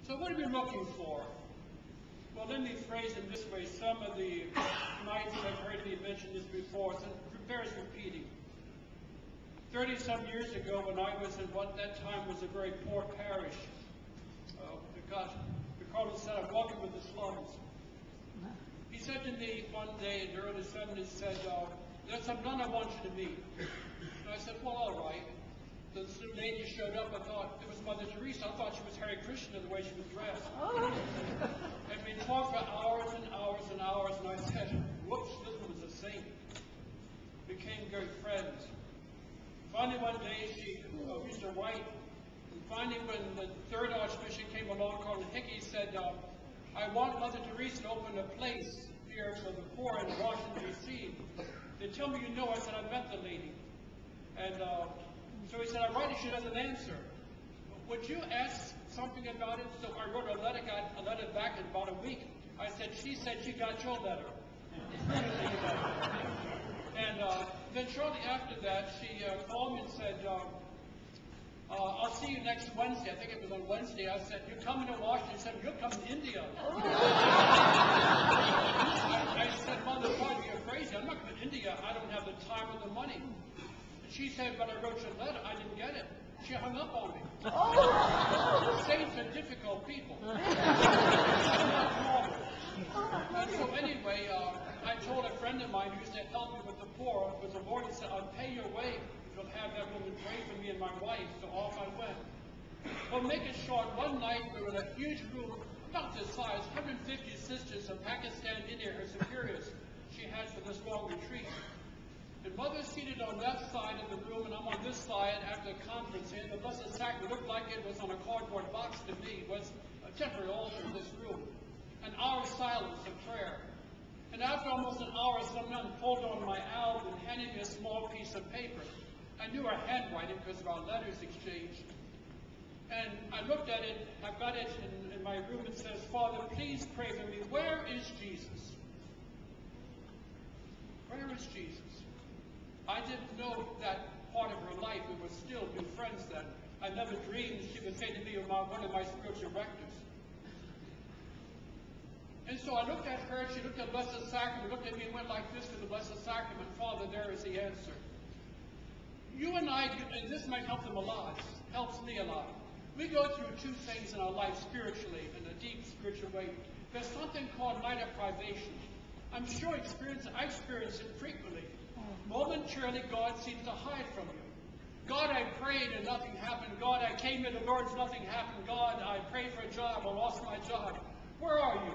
So what are we looking for? Well, let me phrase it this way. Some of the nights I've heard me mention this before, so it bears repeating. 30-some years ago, when I was in what that time was a very poor parish, the Curlin said, I'm walking with the slums. He said to me one day in the early 70s, said, there's some nun I want you to meet. And I said, well, all right. The lady showed up. I thought it was Mother Teresa. I thought she was Hare Krishna the way she was dressed. Oh. And we talked for hours and hours and hours, and I said, whoops, this one was a saint. Became good friends. Finally, one day, she used to write. And finally, when the third Archbishop came along, Curlin Hickey said, I want Mother Teresa to open a place here for the poor in Washington, D.C. They tell me you know. I said, I met the lady. And so he said, I write it, she doesn't answer. Would you ask something about it? So I wrote a letter, got a letter back in about a week. I said she got your letter. And then shortly after that, she called me and said, I'll see you next Wednesday. I think it was on Wednesday. I said, you're coming to Washington? She said, you're coming to India. I said, Mother, you're crazy. I'm not going to India. I don't have the time or the money. She said, but I wrote you a letter. I didn't get it. She hung up on me. Oh. Saints are difficult people. So anyway, I told a friend of mine who used to help me with the poor, was a Lord, he said, I'll pay your way if you'll have that woman pray for me and my wife. So off I went. Well, make it short, one night we were in a huge room, about this size, 150 sisters from Pakistan, India, her superiors she had for this long retreat. And Mother's seated on that side of the room, and I'm on this side after the conference. And the Blessed Sacrament looked like it was on a cardboard box to me. It was a temporary altar in this room. An hour of silence and prayer. And after almost an hour, some nun pulled on my alb and handed me a small piece of paper. I knew her handwriting because of our letters exchanged. And I looked at it. I've got it in my room. It says, Father, please pray for me. Where is Jesus? Where is Jesus? I didn't know that part of her life. We were still new friends then. I never dreamed she would say to me about one of my spiritual directors. And so I looked at her, she looked at the Blessed Sacrament, looked at me and went like this to the Blessed Sacrament. Father, there is the answer. You and I, and this might help them a lot, helps me a lot. We go through two things in our life spiritually, in a deep spiritual way. There's something called night of privation. I'm sure I experience it frequently. Momentarily, God seems to hide from you. God, I prayed and nothing happened. God, I came to the Lord, nothing happened. God, I prayed for a job, I lost my job. Where are you?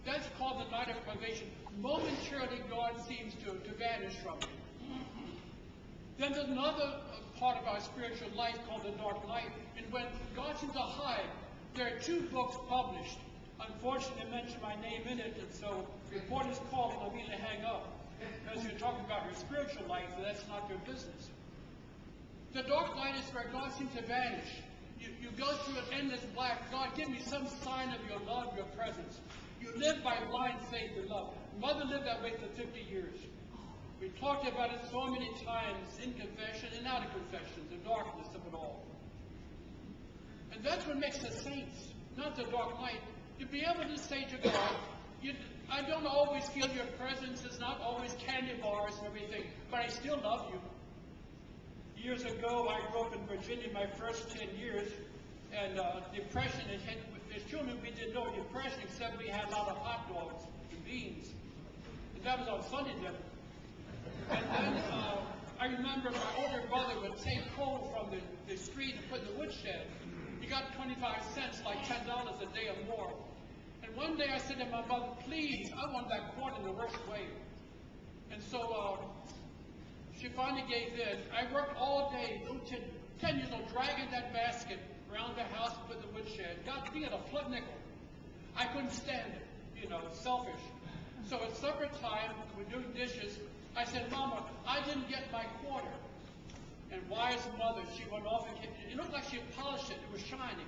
That's called the night of privation. Momentarily, God seems to vanish from you. Then there's another part of our spiritual life called the dark night. And when God seems to hide, there are two books published. Unfortunately, they mentioned my name in it, and so reporters call and I need to hang up. Because you're talking about your spiritual life, and that's not your business. The dark night is where God seems to vanish. You go through an endless black. God, give me some sign of your love, your presence. You live by blind faith and love. Mother lived that way for 50 years. We talked about it so many times in confession and out of confession, the darkness of it all. And that's what makes us saints, not the dark night. To be able to say to God, I don't always feel your presence. It's not always candy bars and everything, but I still love you. Years ago, I grew up in Virginia my first 10 years, and depression had hit. As children, we didn't know depression, except we had a lot of hot dogs and beans. And that was on Sunday dinner. And then I remember my older brother would take coal from the street and put in the woodshed. He got 25 cents, like $10 a day or more. And one day I said to my mother, please, I want that quarter in the worst way. And so she finally gave in. I worked all day, 10 years old, dragging that basket around the house and put in the woodshed. Got me at a flip nickel. I couldn't stand it, selfish. So at supper time, we're doing dishes. I said, Mama, I didn't get my quarter. And wise mother, she went off and it looked like she had polished it. It was shining.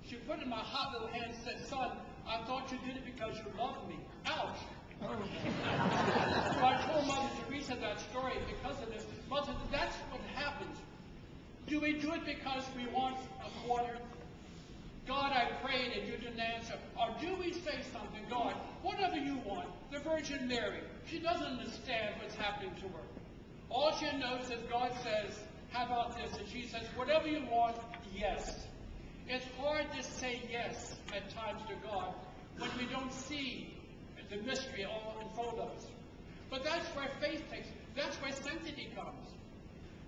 She put it in my hot little hand and said, son, I thought you did it because you loved me. Ouch. So I told Mother Teresa that story because of this. Mother, that's what happens. Do we do it because we want a quarter? God, I pray. Virgin Mary, she doesn't understand what's happening to her. All she knows is God says, how about this? And she says, whatever you want, yes. It's hard to say yes at times to God when we don't see the mystery all in front of us. But that's where faith takes, that's where sanctity comes.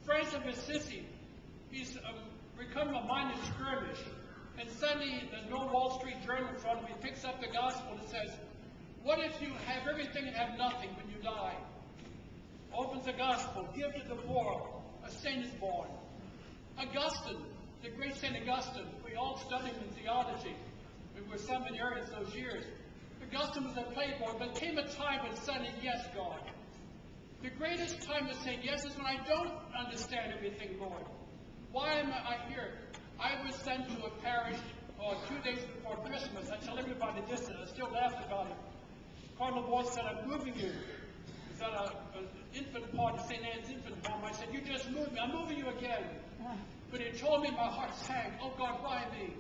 Friends of Assisi, he's become a minor skirmish. And suddenly, there's no Wall Street Journal in front of him. He picks up the gospel and says, what if you have everything and have nothing when you die? Opens the gospel, give to the poor, a saint is born. Augustine, the great St. Augustine, we all studied in theology. We were seminarians those years. Augustine was a playboy, but came a time when suddenly, yes, God. The greatest time to say yes is when I don't understand everything, Lord. Why am I here? I was sent to a parish 2 days before Christmas. I tell everybody this, and I still laugh about it. Cardinal Boyle said, I'm moving you. It's at an infant party, St. Anne's infant home. I said, you just moved me. I'm moving you again. But he told me, my heart sank. Oh, God, why me?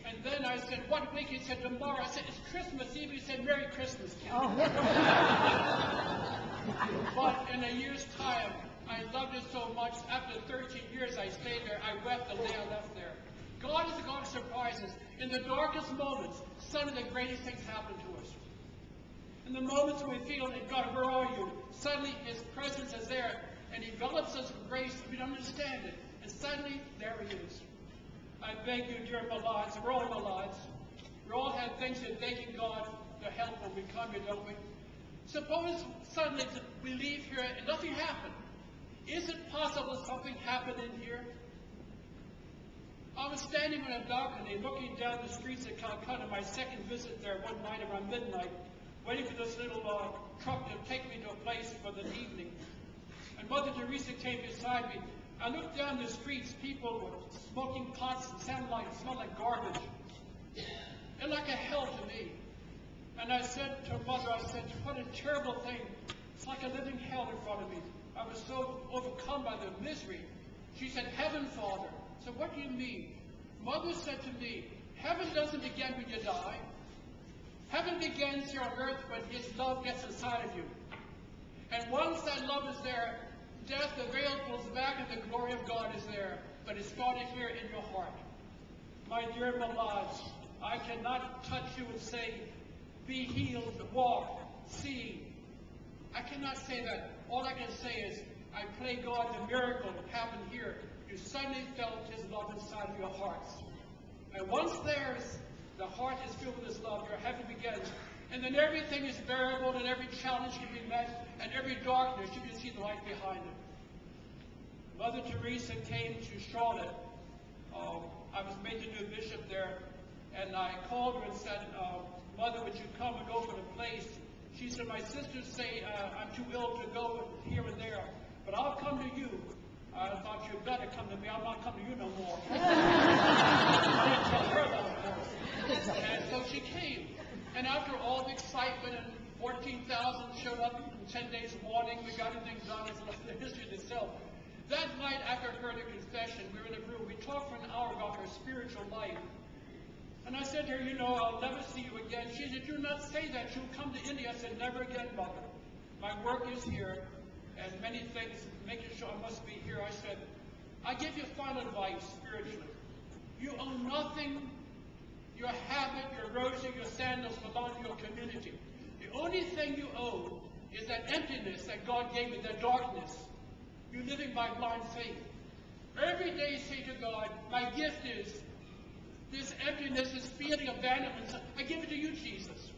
And then I said, what week? He said, tomorrow. I said, it's Christmas Eve. He said, Merry Christmas, kid. Oh. But in a year's time, I loved it so much. After 13 years, I stayed there. I wept the day I left there. God is a God of surprises. In the darkest moments, some of the greatest things happen to us. In the moments when we feel that, God, where are you? Suddenly, His presence is there, and He envelops us with grace. We don't understand it. And suddenly, there He is. I beg you, dear Malads, we're all Malads. We all have things that begging God to help when we come here, don't we? Suppose suddenly we leave here and nothing happened. Is it possible something happened in here? I was standing on a balcony looking down the streets of Calcutta, my second visit there one night around midnight, waiting for this little truck to take me to a place for the evening. And Mother Teresa came beside me. I looked down the streets, people were smoking pots and smelled like garbage. It like a hell to me. And I said to Mother, I said, what a terrible thing. It's like a living hell in front of me. I was so overcome by the misery. She said, heaven, Father. So what do you mean? Mother said to me, heaven doesn't begin when you die. Heaven begins here on earth when His love gets inside of you. And once that love is there, death, the veil pulls back and the glory of God is there. But it started here in your heart. My dear Malads, I cannot touch you and say, be healed, walk, see. I cannot say that. All I can say is, I pray God the miracle happened here. You suddenly felt His love inside of your hearts. And once the heart is filled with His love, your heaven begins. And then everything is bearable, and every challenge can be met, and every darkness, you can see the light behind it. Mother Teresa came to Charlotte. I was made the new bishop there, and I called her and said, Mother, would you come and go for the place? She said, my sisters say I'm too ill to go here and there, but I'll come to you. I thought you'd better come to me. I'll not come to you no more. I didn't tell her that, of course. And so she came. And after all the excitement and 14,000 showed up in 10 days of mourning, we got things done. It's the history in itself. That night after her confession, we were in a room. We talked for an hour about her spiritual life. And I said to her, you know, I'll never see you again. She said, do not say that. You'll come to India. I said, never again, Mother. My work is here, and many things, making sure I must be here. I said, I give you final advice spiritually. You own nothing. Your habit, your rosary, your sandals belong to your community. The only thing you own is that emptiness that God gave you, that darkness. You're living by blind faith. Every day say to God, my gift is this emptiness, this feeling of abandonment. I give it to you, Jesus.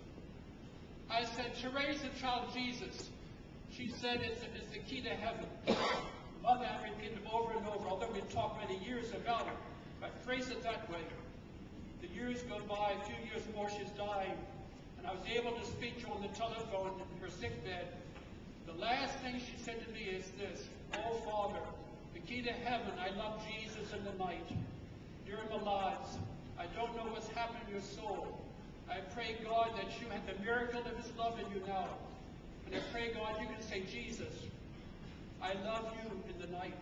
I said, Teresa, child Jesus. She said, it's the key to heaven. Mother, I repeated it over and over, although we talked many years about it. I phrase it that way. The years go by, a few years more, she's dying. And I was able to speak to her on the telephone in her sick bed. The last thing she said to me is this, oh, Father, the key to heaven, I love Jesus in the night. Dear Malads, I don't know what's happened in your soul. I pray, God, that you have the miracle of His love in you now. And I pray, God, you can say, Jesus, I love you in the night.